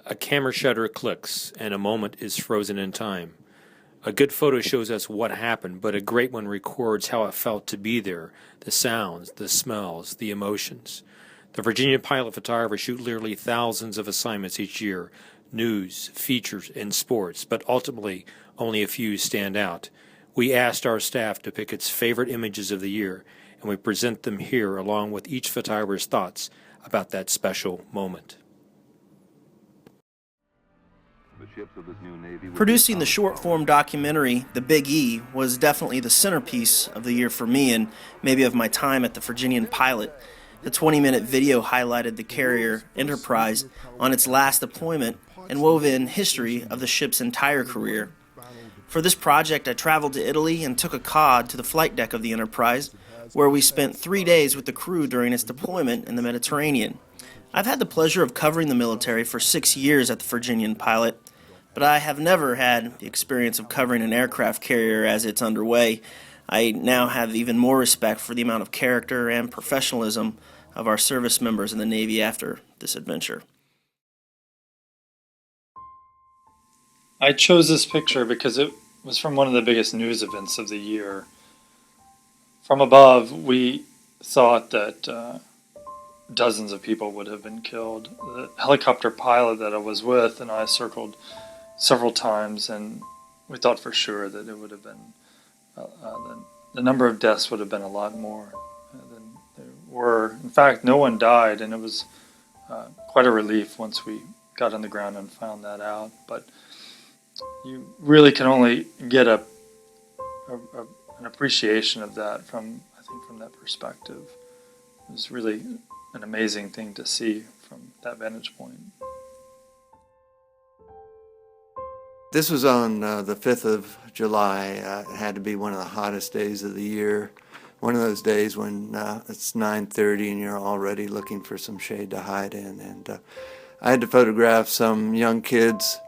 A camera shutter clicks, and a moment is frozen in time. A good photo shows us what happened, but a great one records how it felt to be there, the sounds, the smells, the emotions. The Virginia-Pilot photographers shoot literally thousands of assignments each year, news, features, and sports, but ultimately only a few stand out. We asked our staff to pick its favorite images of the year, and we present them here along with each photographer's thoughts about that special moment. Producing the short-form documentary, The Big E, was definitely the centerpiece of the year for me and maybe of my time at the Virginian-Pilot. The 20-minute video highlighted the carrier Enterprise on its last deployment and wove in history of the ship's entire career. For this project, I traveled to Italy and took a cod to the flight deck of the Enterprise, where we spent 3 days with the crew during its deployment in the Mediterranean. I've had the pleasure of covering the military for 6 years at the Virginian-Pilot, but I have never had the experience of covering an aircraft carrier as it's underway. I now have even more respect for the amount of character and professionalism of our service members in the Navy after this adventure. I chose this picture because it was from one of the biggest news events of the year. From above, we thought that dozens of people would have been killed. The helicopter pilot that I was with and I circled several times, and we thought for sure that it would have been, the number of deaths would have been a lot more than there were. In fact, no one died, and it was quite a relief once we got on the ground and found that out. But you really can only get an appreciation of that from that perspective. It was really an amazing thing to see from that vantage point. This was on the 5th of July. It had to be one of the hottest days of the year. One of those days when it's 9:30 and you're already looking for some shade to hide in. And I had to photograph some young kids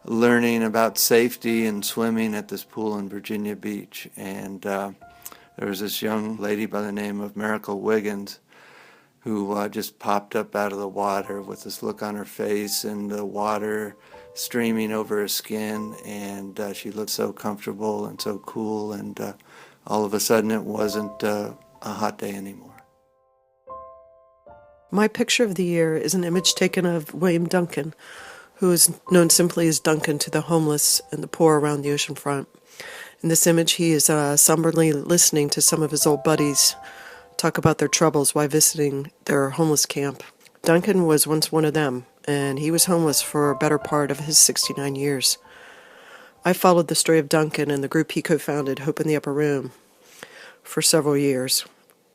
learning about safety and swimming at this pool in Virginia Beach. And there was this young lady by the name of Miracle Wiggins who just popped up out of the water with this look on her face and the water streaming over her skin, and she looked so comfortable and so cool, and all of a sudden it wasn't a hot day anymore. My picture of the year is an image taken of William Duncan, who is known simply as Duncan to the homeless and the poor around the ocean front. In this image, he is somberly listening to some of his old buddies talk about their troubles while visiting their homeless camp. Duncan was once one of them, and he was homeless for a better part of his 69 years. I followed the story of Duncan and the group he co-founded, Hope in the Upper Room, for several years.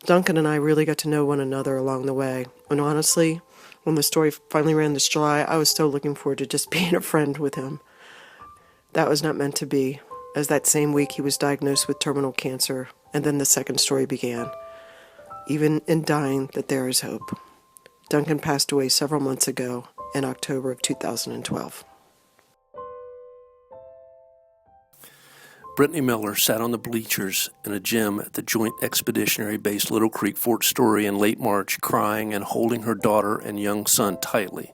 Duncan and I really got to know one another along the way, and honestly, when the story finally ran this July, I was still looking forward to just being a friend with him. That was not meant to be, as that same week he was diagnosed with terminal cancer, and then the second story began. Even in dying, that there is hope. Duncan passed away several months ago in October of 2012. Brittany Miller sat on the bleachers in a gym at the Joint Expeditionary Base Little Creek, Fort Story in late March, crying and holding her daughter and young son tightly.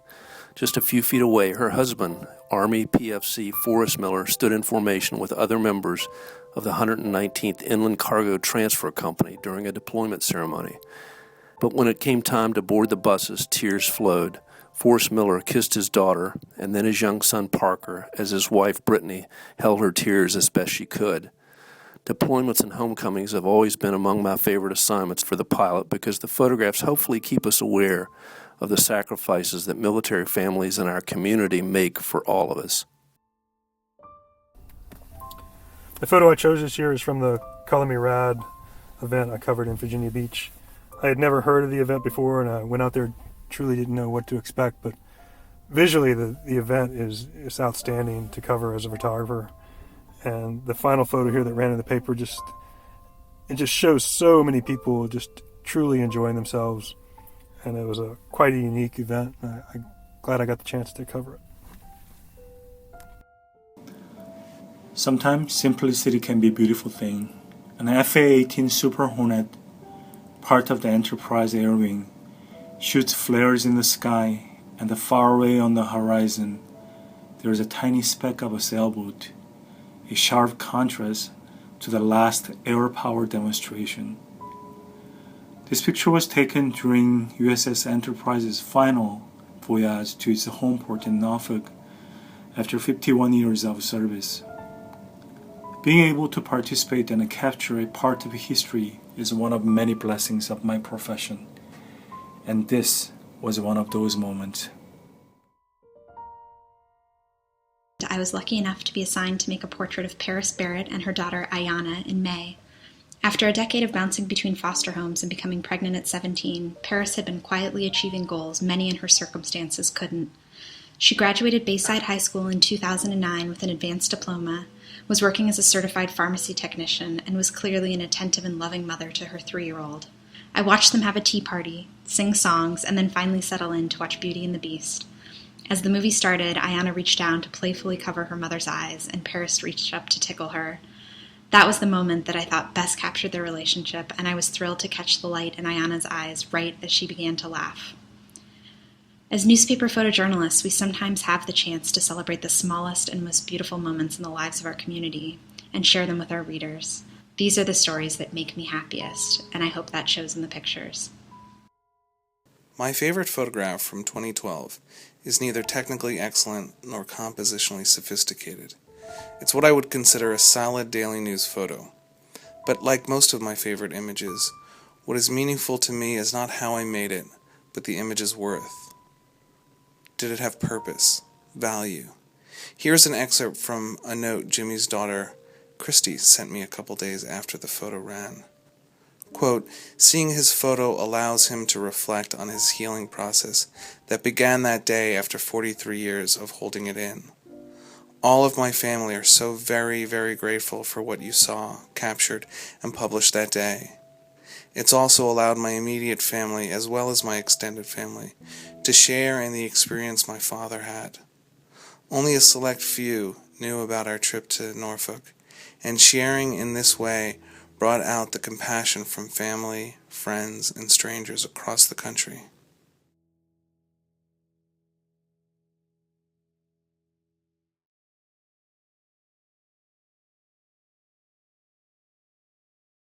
Just a few feet away, her husband, Army PFC Forrest Miller, stood in formation with other members of the 119th Inland Cargo Transfer Company during a deployment ceremony. But when it came time to board the buses, tears flowed. Forrest Miller kissed his daughter and then his young son Parker as his wife Brittany held her tears as best she could. Deployments and homecomings have always been among my favorite assignments for the pilot because the photographs hopefully keep us aware of the sacrifices that military families in our community make for all of us. The photo I chose this year is from the Color Me Rad event I covered in Virginia Beach. I had never heard of the event before, and I went out there, truly didn't know what to expect, but visually the event is outstanding to cover as a photographer. And the final photo here that ran in the paper just shows so many people just truly enjoying themselves, and it was quite a unique event. I'm glad I got the chance to cover it. Sometimes simplicity can be a beautiful thing. An FA-18 Super Hornet, part of the Enterprise Air Wing, shoots flares in the sky and far away on the horizon, there is a tiny speck of a sailboat, a sharp contrast to the last air-power demonstration. This picture was taken during USS Enterprise's final voyage to its home port in Norfolk after 51 years of service. Being able to participate and capture a part of history is one of many blessings of my profession, and this was one of those moments. I was lucky enough to be assigned to make a portrait of Paris Barrett and her daughter Ayana in May. After a decade of bouncing between foster homes and becoming pregnant at 17, Paris had been quietly achieving goals many in her circumstances couldn't. She graduated Bayside High School in 2009 with an advanced diploma, was working as a certified pharmacy technician, and was clearly an attentive and loving mother to her 3-year-old. I watched them have a tea party, sing songs, and then finally settle in to watch Beauty and the Beast. As the movie started, Ayana reached down to playfully cover her mother's eyes, and Paris reached up to tickle her. That was the moment that I thought best captured their relationship, and I was thrilled to catch the light in Ayana's eyes right as she began to laugh. As newspaper photojournalists, we sometimes have the chance to celebrate the smallest and most beautiful moments in the lives of our community and share them with our readers. These are the stories that make me happiest, and I hope that shows in the pictures. My favorite photograph from 2012 is neither technically excellent nor compositionally sophisticated. It's what I would consider a solid daily news photo. But like most of my favorite images, what is meaningful to me is not how I made it, but the image's worth. Did it have purpose, value? Here's an excerpt from a note Jimmy's daughter, Christy, sent me a couple days after the photo ran. Quote, "Seeing his photo allows him to reflect on his healing process that began that day after 43 years of holding it in. All of my family are so very, very grateful for what you saw, captured, and published that day. It's also allowed my immediate family, as well as my extended family, to share in the experience my father had. Only a select few knew about our trip to Norfolk, and sharing in this way brought out the compassion from family, friends, and strangers across the country.